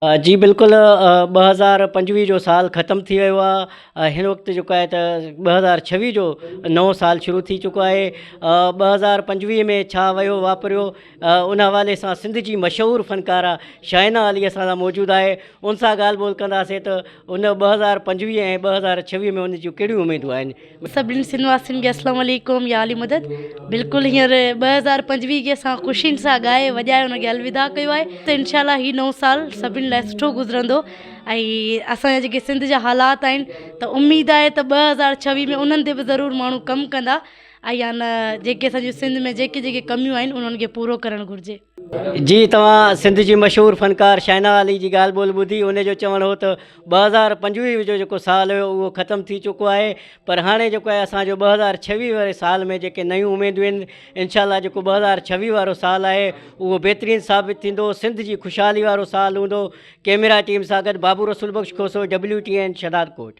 जी बिल्कुलु 2025 जो साल ख़तमु थी वियो आहे। हिन वक़्तु जेको आहे त 2026 जो नओं साल शुरू थी चुको आहे। 2025 में छा वियो वापिरियो उन हवाले सां सिंध जी मशहूरु फ़नकारा शाइना अली असां सां मौजूदु आहे। उन सां ॻाल्हि ॿोल कंदासीं त उन 2025 ऐं 2026 में उन जूं कहिड़ियूं उमेदूं आहिनि। सभिनी सिंधवासियुनि खे अस्सलाम वालेकुम या अली मदद। बिल्कुलु हींअर 2025 खे असां ख़ुशियुनि सां ॻाए वॼाए हुनखे अलविदा कयो आहे त इनशाला हीउ नओं साल सभिनी लाइ सुठो गुज़रंदो। ऐं असांजा जेके सिंध जा हालात आहिनि त उमेदु आहे त 2026 में उन्हनि ते बि ज़रूरु माण्हू कमु कंदा ऐं या न जेके असांजी सिंध में जेके जेके कमियूं आहिनि उन्हनि खे पूरो करणु घुरिजे। जी तव्हां सिंध जी मशहूरु फ़नकार शाइना अली जी ॻाल्हि ॿोल ॿुधी। उन जो चवणु हो त 2025 जो जेको साल हुयो उहो ख़तमु थी चुको आहे, पर हाणे जेको आहे असांजो 2026 वारे साल में जेके नयूं उमेदूं आहिनि, इनशाला जेको 2026 वारो साल आहे उहो बहितरीनु साबित थींदो, सिंध जी ख़ुशहाली वारो साल हूंदो। कैमरा टीम सां गॾु बाबू रसूल बख़्श खोसो, WTN शदादकोट।